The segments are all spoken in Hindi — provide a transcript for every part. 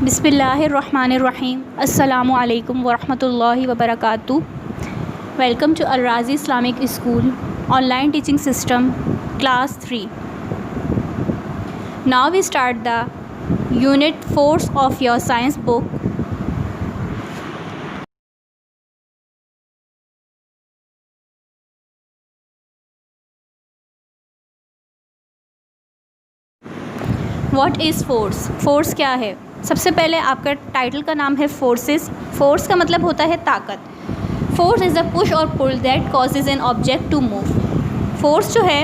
बिस्मिल्लाहिर्रहमानिर्रहीम। अस्सलामु अलैकुम वरहमतुल्लाहि वबरकातुहू। Welcome to Al Razi Islamic school online teaching system class 3। Now we start the unit 4 of your science book. What is force? Force क्या है? सबसे पहले आपका टाइटल का नाम है फोर्सेस। फोर्स का मतलब होता है ताकत। फोर्स इज़ अ पुश और pull that causes an object to move. Force जो है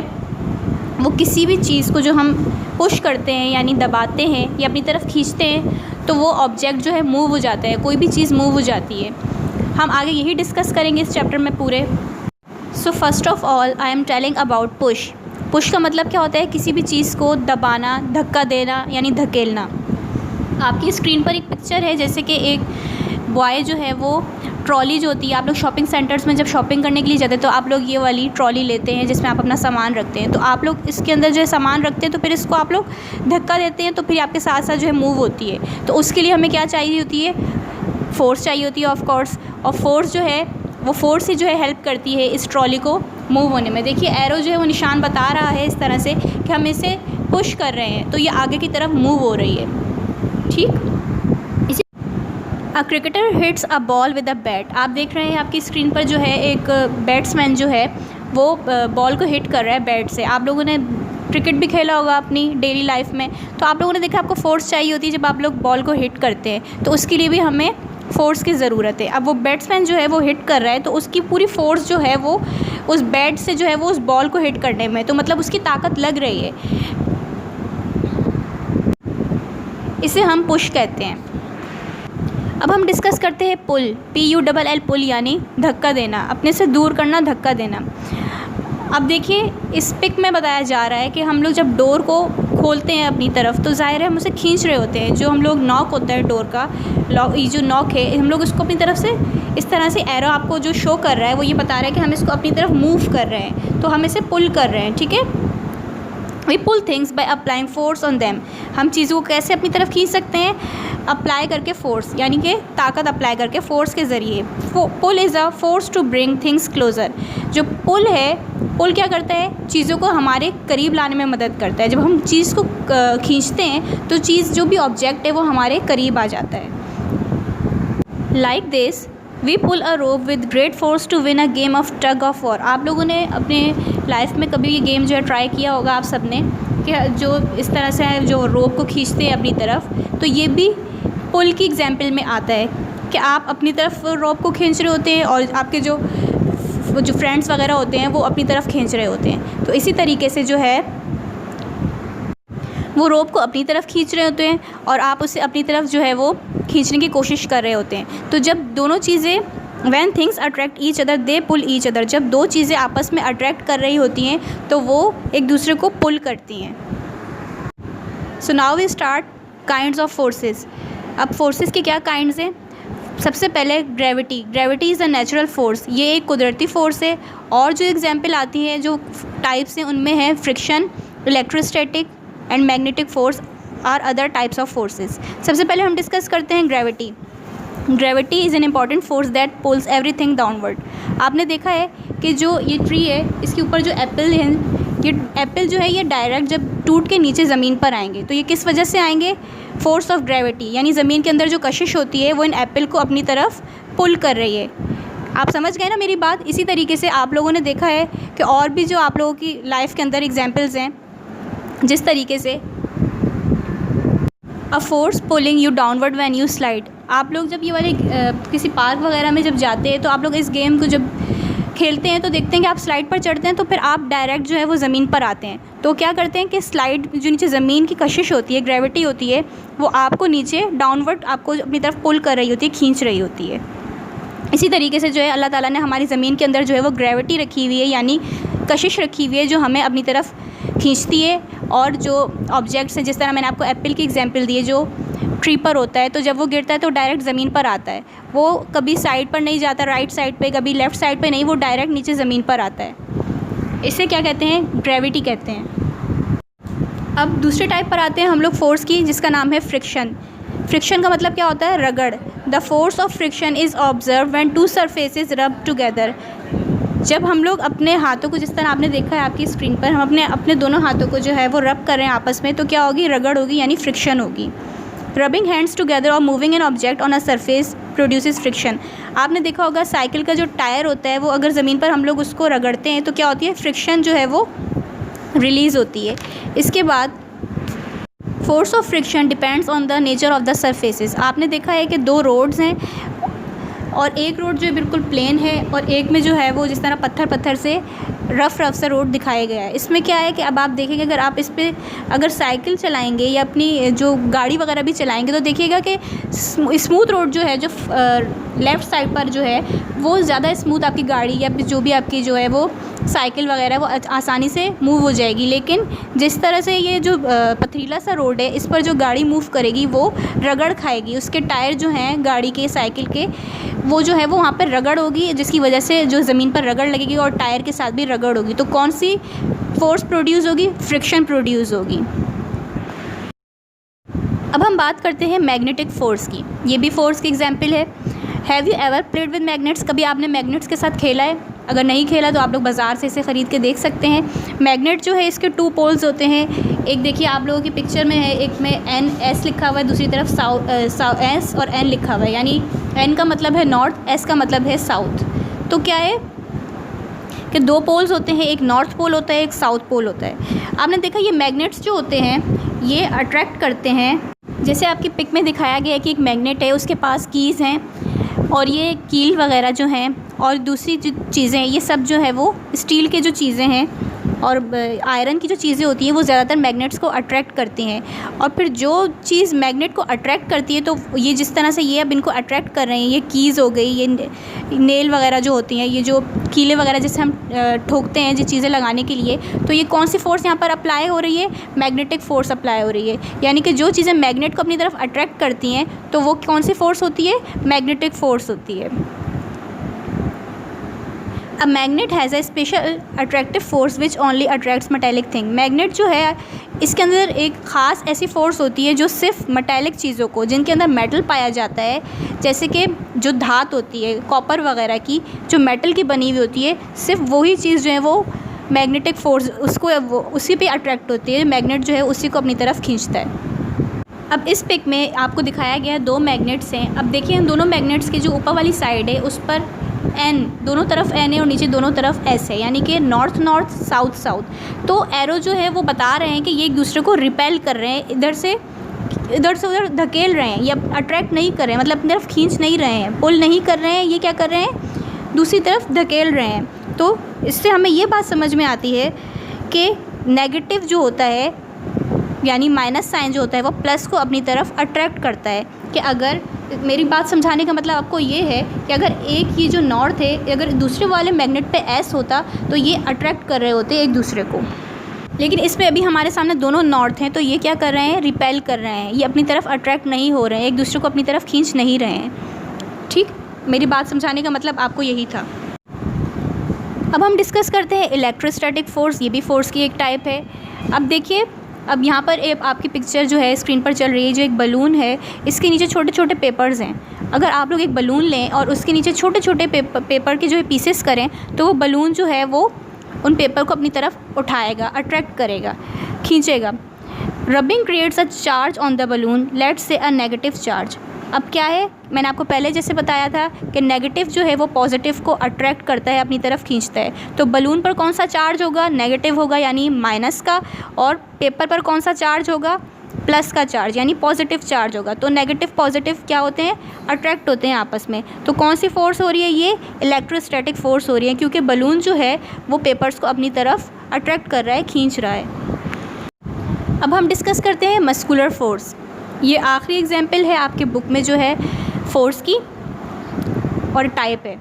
वो किसी भी चीज़ को जो हम पुश करते हैं यानी दबाते हैं या अपनी तरफ खींचते हैं तो वो ऑब्जेक्ट जो है मूव हो जाता है, कोई भी चीज़ मूव हो जाती है। हम आगे यही डिस्कस करेंगे इस चैप्टर में पूरे। So first of all I am telling about push. Push का मतलब क्या होता है? किसी भी चीज़ को दबाना, धक्का देना यानी धकेलना। आपकी स्क्रीन पर एक पिक्चर है, जैसे कि एक बॉय जो है वो ट्रॉली जो होती है, आप लोग शॉपिंग सेंटर्स में जब शॉपिंग करने के लिए जाते हैं तो आप लोग ये वाली ट्रॉली लेते हैं जिसमें आप अपना सामान रखते हैं। तो आप लोग इसके अंदर जो है सामान रखते हैं तो फिर इसको आप लोग धक्का देते हैं तो फिर आपके साथ साथ जो है मूव होती है। तो उसके लिए हमें क्या चाहिए होती है? फोर्स चाहिए होती है ऑफ कोर्स। और फोर्स जो है वो फोर्स ही जो है हेल्प करती है इस ट्रॉली को मूव होने में। देखिए एरो जो है वो निशान बता रहा है इस तरह से कि हम इसे पुश कर रहे हैं तो ये आगे की तरफ मूव हो रही है। ठीक, इसी a cricketer hits a ball with a bat. आप देख रहे हैं आपकी स्क्रीन पर जो है एक बैट्समैन जो है वो बॉल को हिट कर रहा है बैट से। आप लोगों ने क्रिकेट भी खेला होगा अपनी डेली लाइफ में, तो आप लोगों ने देखा आपको फोर्स चाहिए होती है जब आप लोग बॉल को हिट करते हैं, तो उसके लिए भी हमें फोर्स की ज़रूरत है। अब वो बैट्समैन जो है वो हिट कर रहा है तो उसकी पूरी फोर्स जो है वो उस बैट से जो है वो उस बॉल को हिट करने में, तो मतलब उसकी ताकत लग रही है। इसे हम पुश कहते हैं। अब हम डिस्कस करते हैं पुल। PULL पुल यानी धक्का देना, अपने से दूर करना, धक्का देना। अब देखिए इस पिक में बताया जा रहा है कि हम लोग जब डोर को खोलते हैं अपनी तरफ तो ज़ाहिर है हम उसे खींच रहे होते हैं। जो हम लोग नॉक होता है डोर का, लॉक, ये जो नॉक है हम लोग उसको अपनी तरफ से इस तरह से एरो आपको जो शो कर रहा है वो ये बता रहा है कि हम इसको अपनी तरफ मूव कर रहे हैं, तो हम इसे पुल कर रहे हैं। ठीक है, we pull things by applying force on them. हम चीज़ों को कैसे अपनी तरफ खींच सकते हैं? अप्लाई करके फोर्स, यानी कि ताकत अप्लाई करके फोर्स के ज़रिए। Pull is a force to bring things closer. जो पुल है, पुल क्या करता है? चीज़ों को हमारे करीब लाने में मदद करता है। जब हम चीज़ को खींचते हैं तो चीज़ जो भी ऑब्जेक्ट है वो हमारे करीब आ जाता है। Like this we pull a rope with great force to win a game of tug of war. आप लोगों ने अपने लाइफ में कभी ये गेम जो है ट्राई किया होगा आप सब ने, कि जो इस तरह से जो रोप को खींचते हैं अपनी तरफ, तो ये भी पुल की एग्जाम्पल में आता है कि आप अपनी तरफ रोप को खींच रहे होते हैं और आपके जो फ्रेंड्स वगैरह होते हैं वो अपनी तरफ खींच रहे होते हैं। तो इसी तरीके से जो है वो रोप को अपनी तरफ खींच रहे होते हैं और आप उसे अपनी तरफ जो है वो खींचने की कोशिश कर रहे होते हैं। तो जब दोनों चीज़ें when things attract each other they pull each other, जब दो चीज़ें आपस में अट्रैक्ट कर रही होती हैं तो वो एक दूसरे को पुल करती हैं। So now we start kinds of forces. अब फोर्सेस के क्या काइंड्स हैं? सबसे पहले gravity. Gravity is a natural force, ये एक कुदरती फोर्स है। और जो एग्जाम्पल आती है, जो टाइप्स हैं, उनमें है friction, electrostatic and magnetic force are other types of forces. सबसे पहले हम डिस्कस करते हैं gravity. Gravity is an important force that pulls everything downward. आपने देखा है कि जो ये ट्री है इसके ऊपर जो एप्पल है, ये एप्पल जो है ये डायरेक्ट जब टूट के नीचे ज़मीन पर आएंगे तो ये किस वजह से आएंगे? फोर्स ऑफ ग्रेविटी, यानी ज़मीन के अंदर जो कशिश होती है वो इन एप्पल को अपनी तरफ पुल कर रही है। आप समझ गए ना मेरी बात? इसी तरीके से आप लोगों ने देखा है कि और भी जो आप लोगों की लाइफ के अंदर एग्जाम्पल्स हैं, जिस तरीके से a force pulling you downward when you slide. आप लोग जब ये वाले किसी पार्क वगैरह में जब जाते हैं तो आप लोग इस गेम को जब खेलते हैं तो देखते हैं कि आप स्लाइड पर चढ़ते हैं तो फिर आप डायरेक्ट जो है वो ज़मीन पर आते हैं। तो क्या करते हैं कि स्लाइड जो नीचे ज़मीन की कशिश होती है, ग्रेविटी होती है, वो आपको नीचे डाउनवर्ड आपको अपनी तरफ पुल कर रही होती है, खींच रही होती है। इसी तरीके से जो है अल्लाह ताला ने हमारी ज़मीन के अंदर जो है वो ग्रेविटी रखी हुई है, यानी कशिश रखी हुई है जो हमें अपनी तरफ खींचती है। और जो ऑब्जेक्ट्स हैं, जिस तरह मैंने आपको एप्पल की एग्जांपल दी है, जो ट्री पर होता है तो जब वो गिरता है तो डायरेक्ट ज़मीन पर आता है, वो कभी साइड पर नहीं जाता राइट साइड पे, कभी लेफ़्ट साइड पे नहीं, वो डायरेक्ट नीचे ज़मीन पर आता है। इसे क्या कहते हैं? ग्रेविटी कहते हैं। अब दूसरे टाइप पर आते हैं हम लोग फोर्स की, जिसका नाम है फ्रिक्शन। फ्रिक्शन का मतलब क्या होता है? रगड़। The force of friction is observe when to surfaces रब टुगेदर। जब हम लोग अपने हाथों को, जिस तरह आपने देखा है आपकी स्क्रीन पर, हम अपने दोनों हाथों को जो है वो रब कर रहे हैं आपस में, तो क्या होगी? रगड़ होगी, यानी फ्रिक्शन होगी। रबिंग हैंड्स टुगेदर और moving an object on a surface produces friction. आपने देखा होगा साइकिल का जो टायर होता है वो अगर ज़मीन पर हम लोग उसको रगड़ते हैं तो क्या होती है? फ्रिक्शन जो है वो रिलीज़ होती है। इसके बाद force of friction depends on the nature of the surfaces. आपने देखा है कि दो रोड्स हैं और एक रोड जो है बिल्कुल प्लेन है और एक में जो है वो जिस तरह पत्थर से रफ़ सा रोड दिखाया गया है। इसमें क्या है कि अब आप देखेंगे अगर आप इस पर अगर साइकिल चलाएंगे या अपनी जो गाड़ी वगैरह भी चलाएंगे तो देखिएगा कि स्मूथ रोड जो है, जो लेफ़्ट साइड पर जो है वो ज़्यादा स्मूथ आपकी गाड़ी या जो भी आपकी जो है वो साइकिल वगैरह वो आसानी से मूव हो जाएगी। लेकिन जिस तरह से ये जो पथरीला सा रोड है इस पर जो गाड़ी मूव करेगी वो रगड़ खाएगी। उसके टायर जो हैं गाड़ी के, साइकिल के, वो जो है वो वहाँ पर रगड़ होगी, जिसकी वजह से जो ज़मीन पर रगड़ लगेगी और टायर के साथ भी रगड़ होगी। तो कौन सी फोर्स प्रोड्यूस होगी? फ्रिक्शन प्रोड्यूस होगी। अब हम बात करते हैं मैग्नेटिक फ़ोर्स की। ये भी फ़ोर्स की एग्जांपल है। Have you ever played with magnets? कभी आपने मैग्नेट्स के साथ खेला है? अगर नहीं खेला तो आप लोग बाज़ार से इसे ख़रीद के देख सकते हैं। मैग्नेट जो है इसके 2 पोल्स होते हैं। एक देखिए आप लोगों की पिक्चर में है, एक में NS लिखा हुआ है, दूसरी तरफ S और N लिखा हुआ है, यानी N का मतलब है नॉर्थ, S का मतलब है साउथ। तो क्या है कि 2 पोल्स होते हैं, एक नॉर्थ पोल होता है, एक साउथ पोल होता है। आपने देखा ये मैग्नेट्स जो होते हैं ये अट्रैक्ट करते हैं। जैसे आपकी पिक में दिखाया गया है कि एक मैग्नेट है, उसके पास कीज़ हैं और ये कील वगैरह जो हैं और दूसरी जो चीज़ें, ये सब जो है वो स्टील के जो चीज़ें हैं और आयरन की जो चीज़ें होती हैं वो ज़्यादातर मैग्नेट्स को अट्रैक्ट करती हैं। और फिर जो चीज़ मैग्नेट को अट्रैक्ट करती है तो ये जिस तरह से ये अब इनको अट्रैक्ट कर रहे हैं, ये कीज़ हो गई, ये नेल वगैरह जो होती हैं, ये जो कीले वगैरह जिससे हम ठोकते हैं जो चीज़ें लगाने के लिए, तो ये कौन सी फ़ोर्स यहाँ पर अप्लाई हो रही है? मैग्नेटिक फ़ोर्स अप्लाई हो रही है। यानी कि जो चीज़ें मैग्नेट को अपनी तरफ अट्रैक्ट करती हैं तो वो कौन सी फ़ोर्स होती है? मैग्नेटिक फ़ोर्स होती है। A magnet has a special attractive force which only attracts metallic thing. Magnet जो है इसके अंदर एक ख़ास ऐसी फ़ोर्स होती है जो सिर्फ मेटेलिक चीज़ों को, जिनके अंदर मेटल पाया जाता है, जैसे कि जो धात होती है कॉपर वगैरह की, जो मेटल की बनी हुई होती है, सिर्फ वही चीज़ जो है वो मैग्नेटिक फ़ोर्स उसको वो उसी पे अट्रैक्ट होती है। मैग्नेट जो है उसी को अपनी तरफ खींचता है। अब इस पिक में आपको दिखाया गया है 2 मैग्नेट्स हैं। अब देखिए इन दोनों मैग्नेट्स की जो ऊपर वाली साइड है उस पर N, दोनों तरफ N है और नीचे दोनों तरफ S है, यानी कि नॉर्थ नॉर्थ साउथ साउथ। तो एरो जो है वो बता रहे हैं कि ये एक दूसरे को रिपेल कर रहे हैं, इधर से उधर धकेल रहे हैं या अट्रैक्ट नहीं कर रहे हैं, मतलब अपनी तरफ खींच नहीं रहे हैं, पुल नहीं कर रहे हैं, ये क्या कर रहे हैं? दूसरी तरफ धकेल रहे हैं। तो इससे हमें ये बात समझ में आती है कि नेगेटिव जो होता है यानी माइनस साइन जो होता है वो प्लस को अपनी तरफ अट्रैक्ट करता है। कि अगर मेरी बात समझाने का मतलब आपको ये है कि अगर एक ये जो नॉर्थ है अगर दूसरे वाले मैग्नेट पे S होता तो ये अट्रैक्ट कर रहे होते एक दूसरे को, लेकिन इसमें अभी हमारे सामने दोनों नॉर्थ हैं तो ये क्या कर रहे हैं? रिपेल कर रहे हैं, ये अपनी तरफ अट्रैक्ट नहीं हो रहे हैं, एक दूसरे को अपनी तरफ खींच नहीं रहे हैं। ठीक, मेरी बात समझाने का मतलब आपको यही था। अब हम डिस्कस करते हैं इलेक्ट्रोस्टैटिक फ़ोर्स। ये भी फ़ोर्स की एक टाइप है। अब देखिए, अब यहाँ पर एक आपकी पिक्चर जो है स्क्रीन पर चल रही है, जो एक बलून है, इसके नीचे छोटे छोटे पेपर्स हैं। अगर आप लोग एक बलून लें और उसके नीचे छोटे छोटे पेपर के जो है पीसेस करें तो वो बलून जो है वो उन पेपर को अपनी तरफ उठाएगा, अट्रैक्ट करेगा, खींचेगा। Rubbing creates a charge on the balloon, let's say a negative charge. अब क्या है, मैंने आपको पहले जैसे बताया था कि नेगेटिव जो है वो पॉजिटिव को अट्रैक्ट करता है, अपनी तरफ खींचता है। तो बलून पर कौन सा चार्ज होगा? नेगेटिव होगा, यानी माइनस का। और पेपर पर कौन सा चार्ज होगा? प्लस का चार्ज, यानी पॉजिटिव चार्ज होगा। तो नेगेटिव पॉजिटिव क्या होते हैं? अट्रैक्ट होते हैं आपस में। तो कौन सी फ़ोर्स हो रही है? ये इलेक्ट्रोस्टैटिक फ़ोर्स हो रही है, क्योंकि बलून जो है वो पेपर्स को अपनी तरफ अट्रैक्ट कर रहा है, खींच रहा है। अब हम डिस्कस करते हैं मस्कुलर फ़ोर्स। ये आखिरी एग्जाम्पल है आपके बुक में जो है फ़ोर्स की और टाइप है।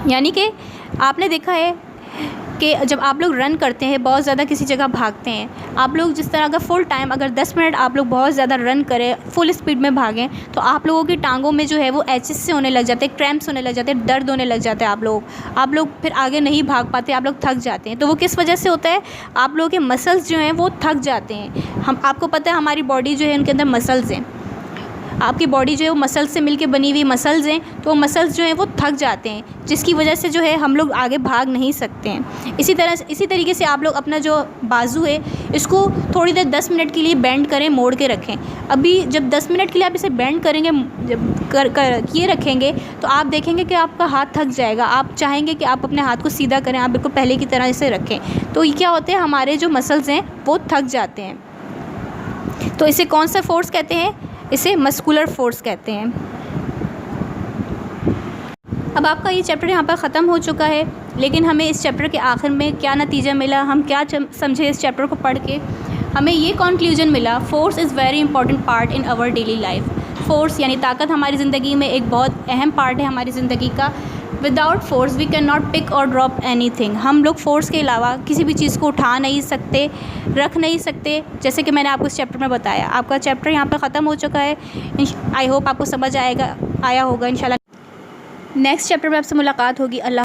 यानी कि आपने देखा है कि जब आप लोग रन करते हैं, बहुत ज़्यादा किसी जगह भागते हैं, आप लोग जिस तरह अगर फुल टाइम अगर 10 मिनट आप लोग बहुत ज़्यादा रन करें, फुल स्पीड में भागें, तो आप लोगों की टांगों में जो है वो एचेस से होने लग जाते हैं, क्रैम्प्स होने लग जाते हैं, दर्द होने लग जाता है। आप लोग फिर आगे नहीं भाग पाते, आप लोग थक जाते हैं। तो वो किस वजह से होता है? आप लोगों के मसल्स जो हैं वो थक जाते हैं। आपको पता है हमारी बॉडी जो है उनके अंदर मसल्स हैं, आपकी बॉडी जो है वो मसल्स से मिलके बनी हुई मसल्स हैं, तो वो मसल्स जो हैं वो थक जाते हैं, जिसकी वजह से जो है हम लोग आगे भाग नहीं सकते हैं। इसी तरीके से आप लोग अपना जो बाजू है इसको थोड़ी देर 10 मिनट के लिए बेंड करें, मोड़ के रखें। अभी जब 10 मिनट के लिए आप इसे बेंड करेंगे, जब किए रखेंगे, तो आप देखेंगे कि आपका हाथ थक जाएगा। आप चाहेंगे कि आप अपने हाथ को सीधा करें, आप बिल्कुल पहले की तरह इसे रखें, तो ये क्या होता है, हमारे जो मसल्स हैं वो थक जाते हैं। तो इसे कौन सा फोर्स कहते हैं? इसे मस्कुलर फोर्स कहते हैं। अब आपका ये चैप्टर यहाँ पर ख़त्म हो चुका है, लेकिन हमें इस चैप्टर के आखिर में क्या नतीजा मिला, हम क्या समझे इस चैप्टर को पढ़ के? हमें ये कंक्लूजन मिला, force is very important part in our daily life. Force यानी ताकत हमारी ज़िंदगी में एक बहुत अहम पार्ट है हमारी ज़िंदगी का। Without force we can not pick और ड्रॉप एनीथिंग। हम लोग फोर्स के अलावा किसी भी चीज़ को उठा नहीं सकते, रख नहीं सकते, जैसे कि मैंने आपको इस चैप्टर में बताया। आपका चैप्टर यहाँ पर ख़त्म हो चुका है। आई होप आपको समझ आया होगा इंशाल्लाह। नेक्स्ट चैप्टर में आपसे मुलाकात होगी। अल्लाह।